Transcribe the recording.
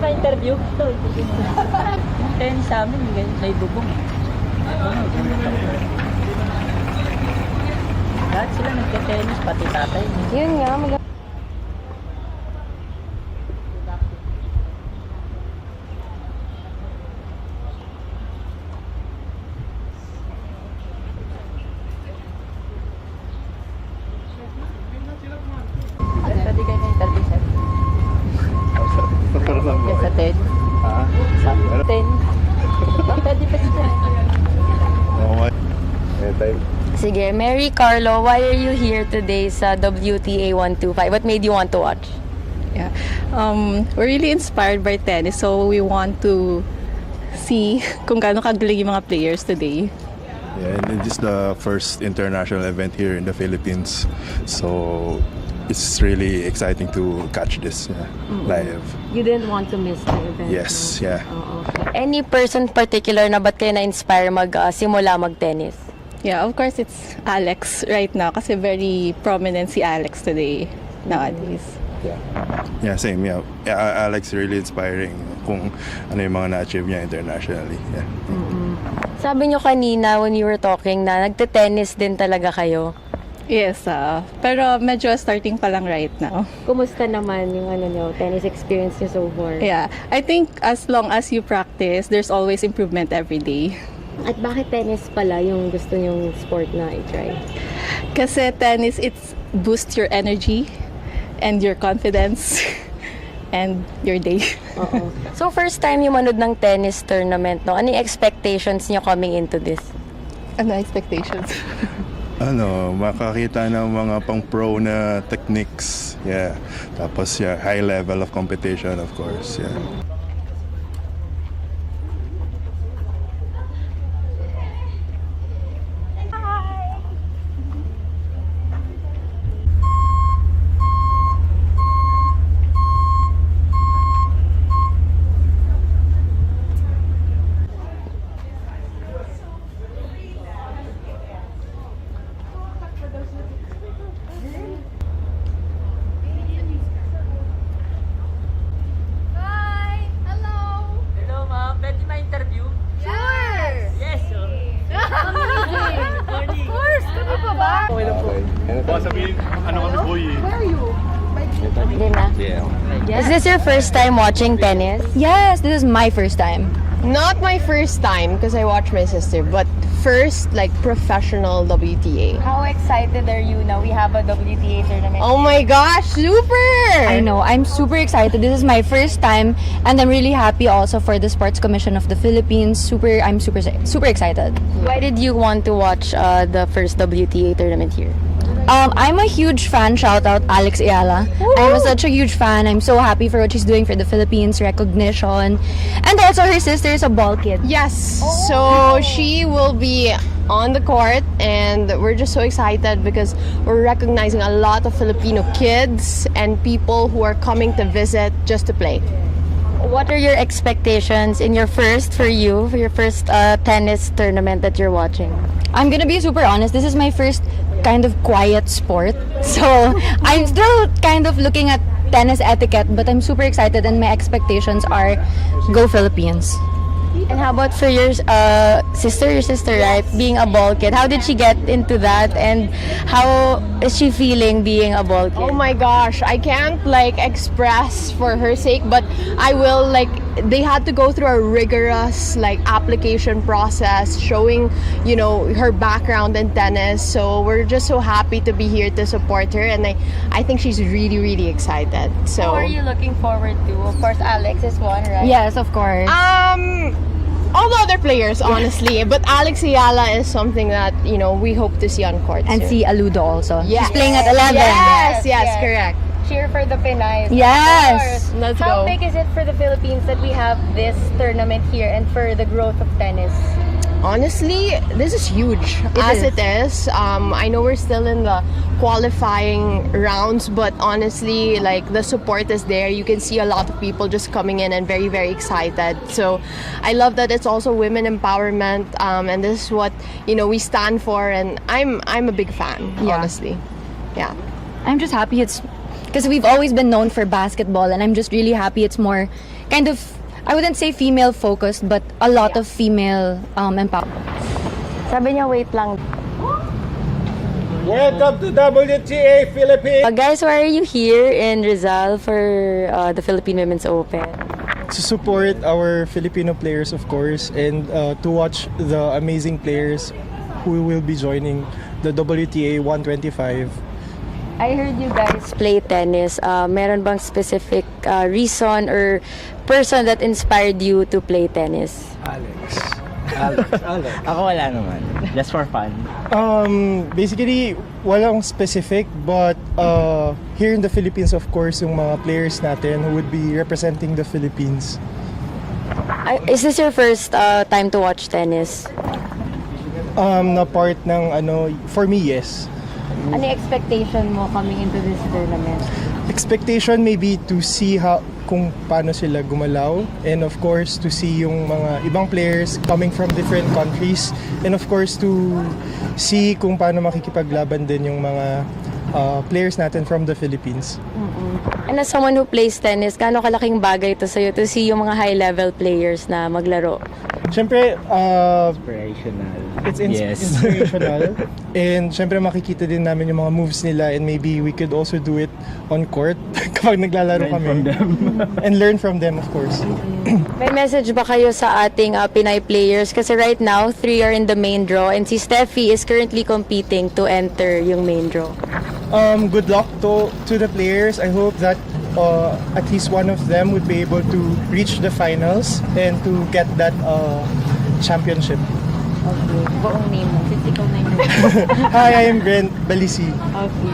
Pa-interview? Ito. Yung tennis sa amin, may bubong eh. Lahat sila nagka-tennis, pati tatay. Yun nga, Pwede kayo na-interview sir? Yes, sa tennis. Sa tennis. Pwede pa siya. Sige, Mary Carlo, why are you here today sa WTA 125? What made you want to watch? Yeah, we're really inspired by tennis, so we want to see kung gaano kagaling yung mga players today. Yeah, and this is the first international event here in the Philippines, so it's really exciting to catch this live. You didn't want to miss the event? Yes, yeah. Oh, okay. Any person particular na ba't kayo na-inspire simula mag-tennis? Yeah, of course it's Alex right now kasi very prominent si Alex today nowadays. Yeah, same. Yeah, Alex really inspiring kung ano yung mga na-achieve niya internationally. Yeah. Sabi nyo kanina when you were talking na nagte-tennis din talaga kayo. Yes, pero medyo starting pa lang right now. Kumusta naman yung tennis experience niyo so far? Yeah, I think as long as you practice, there's always improvement every day. At bakit tennis pala yung gusto nyong sport na i-try? Kasi tennis, it's boost your energy and your confidence and your day. Oo. So first time yung manood ng tennis tournament, no? Ano yung expectations niyo coming into this? Ano expectations? Makakita ng mga pang-pro na techniques. Yeah. Tapos, high level of competition, of course. Yeah. Hello ma'am, pwede ma-interview? Yes, sir. Morning. Sabihin, ano kami boy Hindi na. Is this your first time watching tennis? Yes, this is my first time. Not my first time because I watched my sister, but first like professional WTA. How excited are you now? We have a WTA tournament. Oh my gosh, super! I know, I'm super excited. This is my first time and I'm really happy also for the Sports Commission of the Philippines. I'm super excited. Why did you want to watch the first WTA tournament here? I'm a huge fan. Shout out Alex Ayala. I'm such a huge fan. I'm so happy for what she's doing for the Philippines, recognition, and also her sister is a ball kid. Yes, so she will be on the court and we're just so excited because we're recognizing a lot of Filipino kids and people who are coming to visit just to play. What are your expectations in your first tennis tournament that you're watching? I'm gonna be super honest. This is my first kind of quiet sport, so I'm still kind of looking at tennis etiquette, but I'm super excited and my expectations are go Philippines. And how about for your sister, right? Being a ball kid, how did she get into that, and how is she feeling being a ball kid? Oh my gosh, I can't like express for her sake, but I will they had to go through a rigorous application process showing, her background in tennis. So we're just so happy to be here to support her, and I think she's really, really excited. So Who are you looking forward to? Of course, Alex is one, right? Yes, of course. all the other players, honestly, but Alex Ayala is something that we hope to see on court And soon. see Aludo also. Yes. She's playing at 11. Yes, correct. Cheer for the Pinays. Yes. Of course. Let's How go. big is it for the Philippines that we have this tournament here and for the growth of tennis? Honestly, this is huge. It is. I know we're still in the qualifying rounds, but honestly, the support is there. You can see a lot of people just coming in and very, very excited. So I love that it's also women empowerment, and this is what we stand for. And I'm a big fan, honestly. Yeah. I'm just happy it's because we've always been known for basketball, and I'm just really happy it's more kind of, I wouldn't say female focused, but a lot of female empowerment. Sabi niya, wait lang. Welcome to WTA Philippines. Guys, why are you here in Rizal for the Philippine Women's Open? To support our Filipino players, of course, and to watch the amazing players who will be joining the WTA 125. I heard you guys play tennis. Meron bang specific reason or person that inspired you to play tennis? Alex. Ako wala naman. Just for fun. Basically, walang specific, but here in the Philippines, of course, yung mga players natin who would be representing the Philippines. Is this your first time to watch tennis? Na part ng for me, yes. Ano yung expectation mo coming into this tournament? Expectation maybe to see kung paano sila gumalaw, and of course to see yung mga ibang players coming from different countries, and of course to see kung paano makikipaglaban din yung mga players natin from the Philippines. And as someone who plays tennis, gaano kalaking bagay to sa'yo to see yung mga high-level players na maglaro? Siyempre, Inspirational. it's inspirational. And siyempre makikita din namin yung mga moves nila, and maybe we could also do it on court kapag naglalaro Learn kami. from them. And learn from them, of course. May message ba kayo sa ating Pinay players? Kasi right now, 3 are in the main draw and si Steffi is currently competing to enter yung main draw. Good luck to the players. I hope that at least one of them would be able to reach the finals and to get that championship. Okay. Buong name mo. Physical name mo. Hi, I am Brent Balisi. Okay.